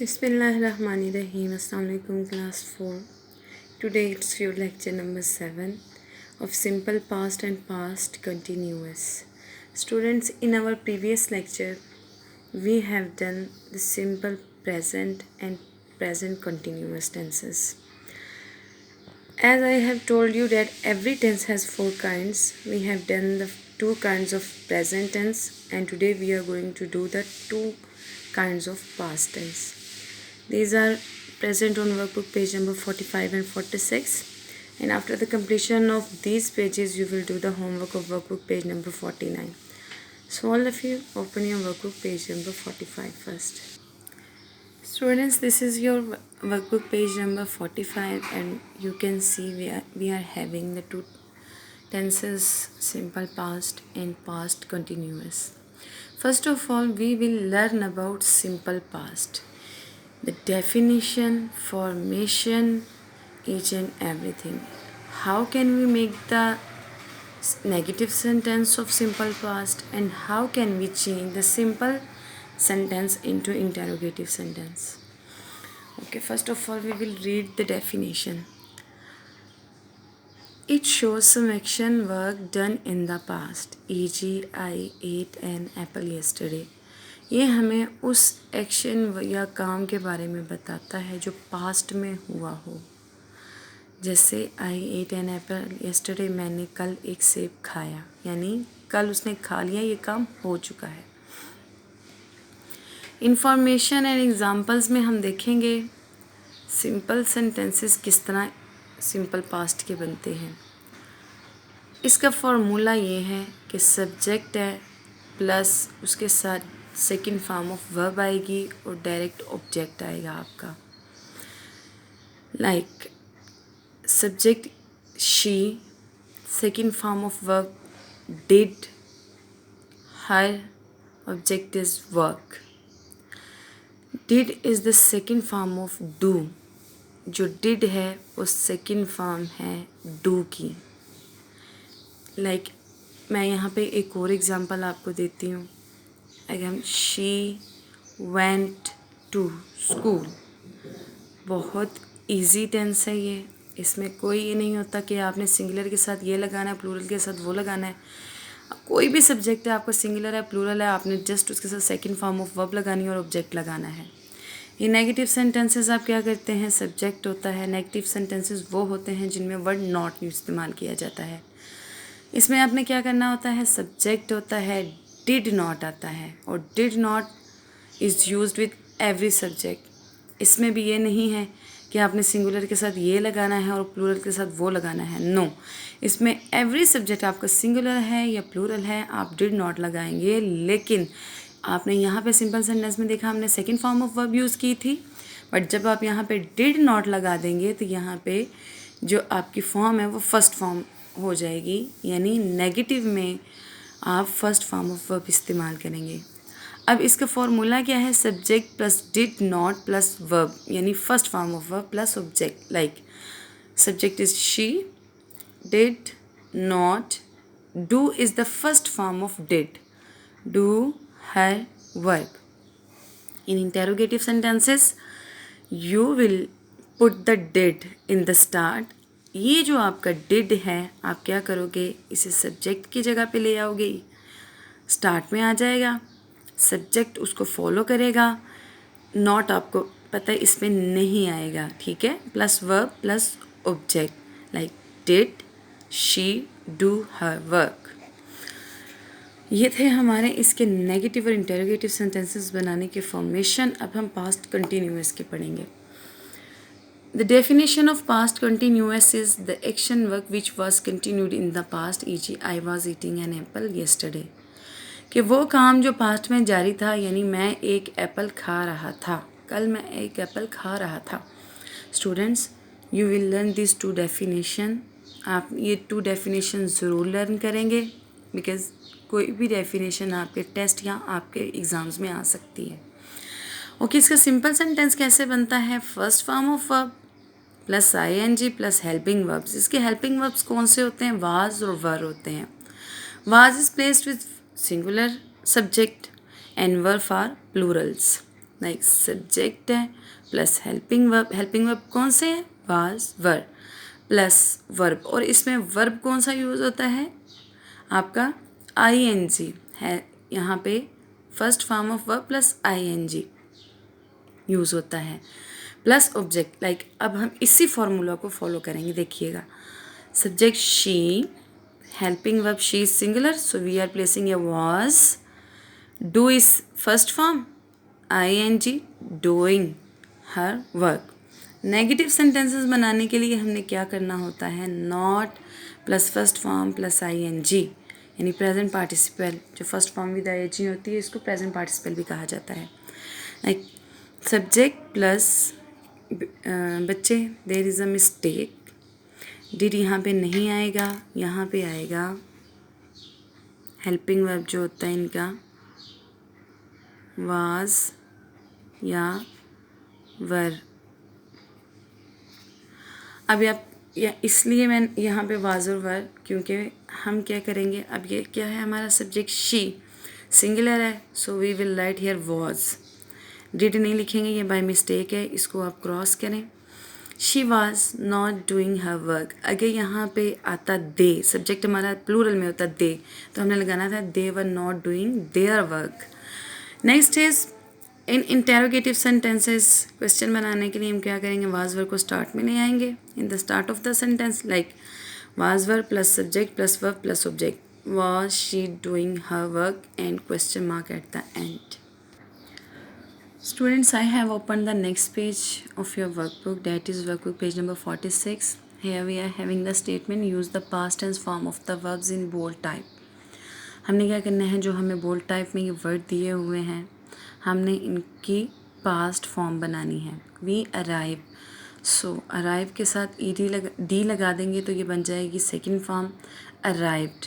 Bismillahirrahmanirrahim. Assalamu alaikum class 4. Today it's your lecture number 7 of simple past and past continuous. Students, in our previous lecture we have done the simple present and present continuous tenses. As I have told you that every tense has 4 kinds, we have done the 2 kinds of present tense, and today we are going to do the 2 kinds of past tense. These are present on workbook page number 45 and 46, and after the completion of these pages you will do the homework of workbook page number 49. So all of you open your workbook page number 45 first. Students, this is your workbook page number 45, and you can see we are having the 2 tenses, simple past and past continuous. First of all, we will learn about simple past, the definition, formation, each and everything. How can we make the negative sentence of simple past, and how can we change the simple sentence into interrogative sentence. Okay, first of all we will read the definition. It shows some action work done in the past, e.g. I ate an apple yesterday. ये हमें उस action या काम के बारे में बताता है जो पास्ट में हुआ हो. जैसे आई एट एन एप्पल येस्टरडे, मैंने कल एक सेब खाया, यानी कल उसने खा लिया, ये काम हो चुका है. इंफॉर्मेशन एंड एग्जांपल्स में हम देखेंगे सिंपल सेंटेंसेस किस तरह सिंपल पास्ट के बनते हैं. इसका फॉर्मूला ये है कि सब्जेक्ट है प्लस उसके साथ सेकंड फॉर्म ऑफ वर्ब आएगी और डायरेक्ट ऑब्जेक्ट आएगा आपका. Like subject she, second form of verb did, her, object is work. Did is the second form of do. जो डिड है वो सेकंड फॉर्म है डू की. लाइक मैं यहाँ पे एक और एग्जांपल आपको देती हूँ. अगर शी वेंट टू स्कूल, बहुत इजी टेंस है ये. इसमें कोई ये नहीं होता कि आपने सिंगुलर के साथ ये लगाना है, प्लूरल के साथ वो लगाना है. कोई भी सब्जेक्ट है, आपका सिंगुलर है प्लूरल है, आपने जस्ट उसके साथ सेकंड फॉर्म ऑफ वर्ब लगानी है और ऑब्जेक्ट लगाना है. ये नेगेटिव सेंटेंसेस आप क्या करते हैं, सब्जेक्ट होता है. नेगेटिव सेंटेंसेस वो होते हैं जिनमें वर्ड नॉट इस्तेमाल किया जाता है. इसमें आपने क्या करना होता है, सब्जेक्ट होता है, डिड नॉट आता है, और did not is used with every subject. इसमें भी ये नहीं है कि आपने सिंगुलर के साथ ये लगाना है और प्लूरल के साथ वो लगाना है. नो, इसमें एवरी सब्जेक्ट आपका सिंगुलर है या प्लूरल है, आप डिड नॉट लगाएंगे. लेकिन आपने यहाँ पे सिंपल सेंटेंस में देखा हमने second form of verb use की थी, बट जब आप यहाँ पे डिड नॉट लगा देंगे तो यहाँ पे जो आपकी फॉर्म है वो फर्स्ट फॉर्म हो जाएगी, यानी नेगेटिव में आप फर्स्ट फॉर्म ऑफ वर्ब इस्तेमाल करेंगे. अब इसका फॉर्मूला क्या है, subject plus did not plus verb, यानी first form of verb plus object. Like subject is she, did not, do is the first form of did, do her work. In interrogative sentences you will put the did in the start. ये जो आपका did है आप क्या करोगे, इसे subject की जगह पे ले आओगे, स्टार्ट में आ जाएगा, सब्जेक्ट उसको फॉलो करेगा. नॉट आपको पता है इसमें नहीं आएगा, ठीक है, plus verb plus object. Like did she do her work. ये थे हमारे इसके नेगेटिव और इंटरोगेटिव सेंटेंसेस बनाने के फॉर्मेशन. अब हम पास्ट कंटिन्यूअस के पढ़ेंगे. The definition of past continuous is the action work which was continued in the past, E G. I was eating an apple yesterday. कि वो काम जो पास्ट में जारी था, यानी मैं एक एप्पल खा रहा था, कल मैं एक एप्पल खा रहा था. Students, you will learn this 2 definition. आप ये 2 डेफिनेशन ज़रूर लर्न करेंगे, बिकॉज कोई भी डेफिनेशन आपके टेस्ट या आपके एग्ज़ाम्स में आ सकती है. ओके, इसका सिंपल सेंटेंस कैसे बनता है, first form of verb plus ING plus helping verbs. इसके हेल्पिंग वर्ब्स कौन से होते हैं, वाज और वर होते हैं. Was is placed with singular subject and were for plurals. Like subject है प्लस हेल्पिंग वर्ब कौन से है, वाज वर प्लस वर्ब, और इसमें वर्ब कौन सा यूज़ होता है आपका ing है, यहाँ पे first form of verb plus ing use होता है प्लस ऑब्जेक्ट। लाइक अब हम इसी फॉर्मूला को फॉलो करेंगे, देखिएगा subject she, helping verb she is singular, so we are placing a was, do is first form ing doing her work. Negative sentences बनाने के लिए हमने क्या करना होता है, not plus first form plus ing, यानी प्रेजेंट पार्टिसिपल, जो फर्स्ट फॉर्म विद ing होती है इसको प्रेजेंट पार्टिसिपल भी कहा जाता है। लाइक सब्जेक्ट प्लस बच्चे, there is a mistake, did यहाँ पे नहीं आएगा, यहाँ पे आएगा हेल्पिंग वर्ब जो होता है इनका वाज या वर। अब आप या इसलिए मैं यहाँ पे वाज और वर, क्योंकि हम क्या करेंगे, अब ये क्या है हमारा सब्जेक्ट शी सिंगुलर है, so we will write here was. Did नहीं लिखेंगे, ये बाय मिस्टेक है, इसको आप क्रॉस करें। She was not doing her work, अगर यहाँ पे आता दे, सब्जेक्ट हमारा प्लूरल में होता दे, तो हमने लगाना था they were not doing their work. Next is in interrogative sentences, question बनाने के लिए हम क्या करेंगे, वाज वर्क को स्टार्ट में ले आएंगे in the start of the sentence, like was work plus subject plus verb plus object, was she doing her work and question mark at the end. Students, I have opened the next page of your workbook, that is workbook page number 46. Here we are having the statement, use the past tense form of the verbs in bold type. हमने क्या करना है, जो हमें bold type में ये word दिए हुए हैं हमने इनकी पास्ट फॉर्म बनानी है। वी अराइव, सो अराइव के साथ डी लगा देंगे तो ये बन जाएगी सेकेंड फॉर्म अराइव्ड।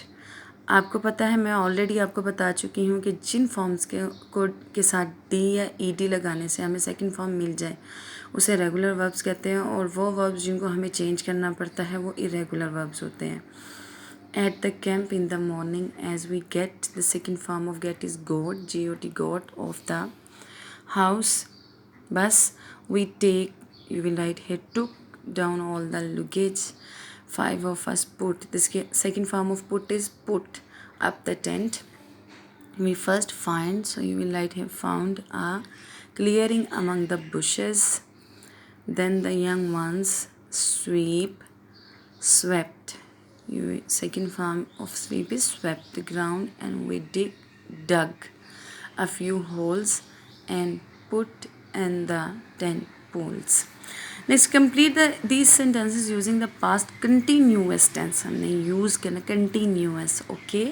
आपको पता है, मैं ऑलरेडी आपको बता चुकी हूँ कि जिन फॉर्म्स के साथ डी या ईडी लगाने से हमें सेकंड फॉर्म मिल जाए उसे रेगुलर वर्ब्स कहते हैं, और वो वर्ब्स जिनको हमें चेंज करना पड़ता है वो इरेगुलर वर्ब्स होते हैं। At the camp in the morning as we get, the second form of get is got, GOT got off the house. बस we take, you will write here took down all the luggage. 5 of us put, this second form of put is put up the tent. We first find, so you will write here found a clearing among the bushes. Then the young ones sweep, swept. Second form of sweep is swept the ground, and we dug a few holes and put in the tent poles. Let's complete these sentences using the past continuous tense. हमने use करना continuous, okay.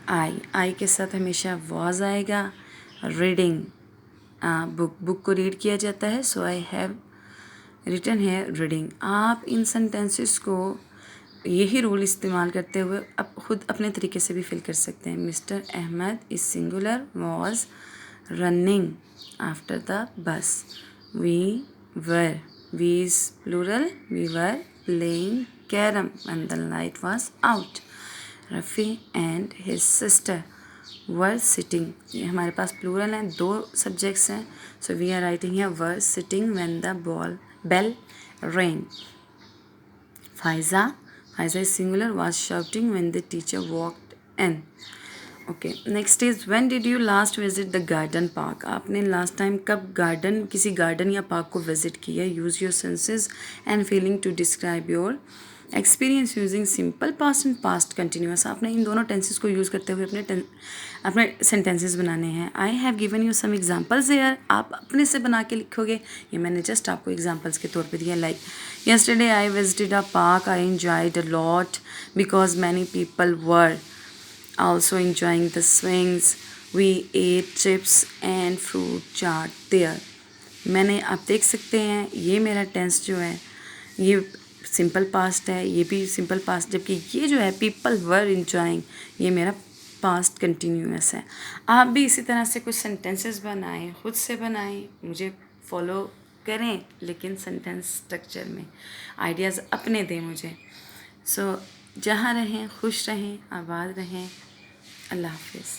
आई के साथ हमेशा was आएगा। Reading, book को read किया जाता है, सो आई हैव रिटन है रीडिंग। आप इन सेंटेंसेस को यही रूल इस्तेमाल करते हुए अब खुद अपने तरीके से भी फिल कर सकते हैं। Mister Ahmad is singular, was running after the bus. We were, we is plural, we were playing carom when the light was out. Rafi and his sister were sitting, ये हमारे पास प्लूरल हैं, 2 सब्जेक्ट्स हैं, so we are writing here were sitting when the bell rang. Faiza is singular, was shouting when the teacher walked in. Okay, next is when did you last visit the garden park, आपने last time कब किसी garden या park को visit किया। Use your senses and feeling to describe your experience using simple past and past continuous. आपने इन दोनों tenses को यूज़ करते हुए अपने सेंटेंसेस बनाने हैं। I have given you some examples there, आप अपने से बना के लिखोगे, ये मैंने जस्ट आपको एग्जाम्पल्स के तौर पे दिया। Like yesterday I visited a park, I enjoyed a lot because many people were also enjoying the swings. We ate chips and fruit chaat there. मैंने, आप देख सकते हैं ये मेरा टेंस जो है ये सिंपल पास्ट है, ये भी सिंपल पास्ट, जबकि ये जो है पीपल वर इंजॉइंग, ये मेरा पास्ट कंटिन्यूस है। आप भी इसी तरह से कुछ सेंटेंसेस बनाएं, खुद से बनाएं, मुझे फॉलो करें, लेकिन सेंटेंस स्ट्रक्चर में आइडियाज़ अपने दें मुझे। सो जहाँ रहें खुश रहें, आबाद रहें। अल्लाह हाफिज़।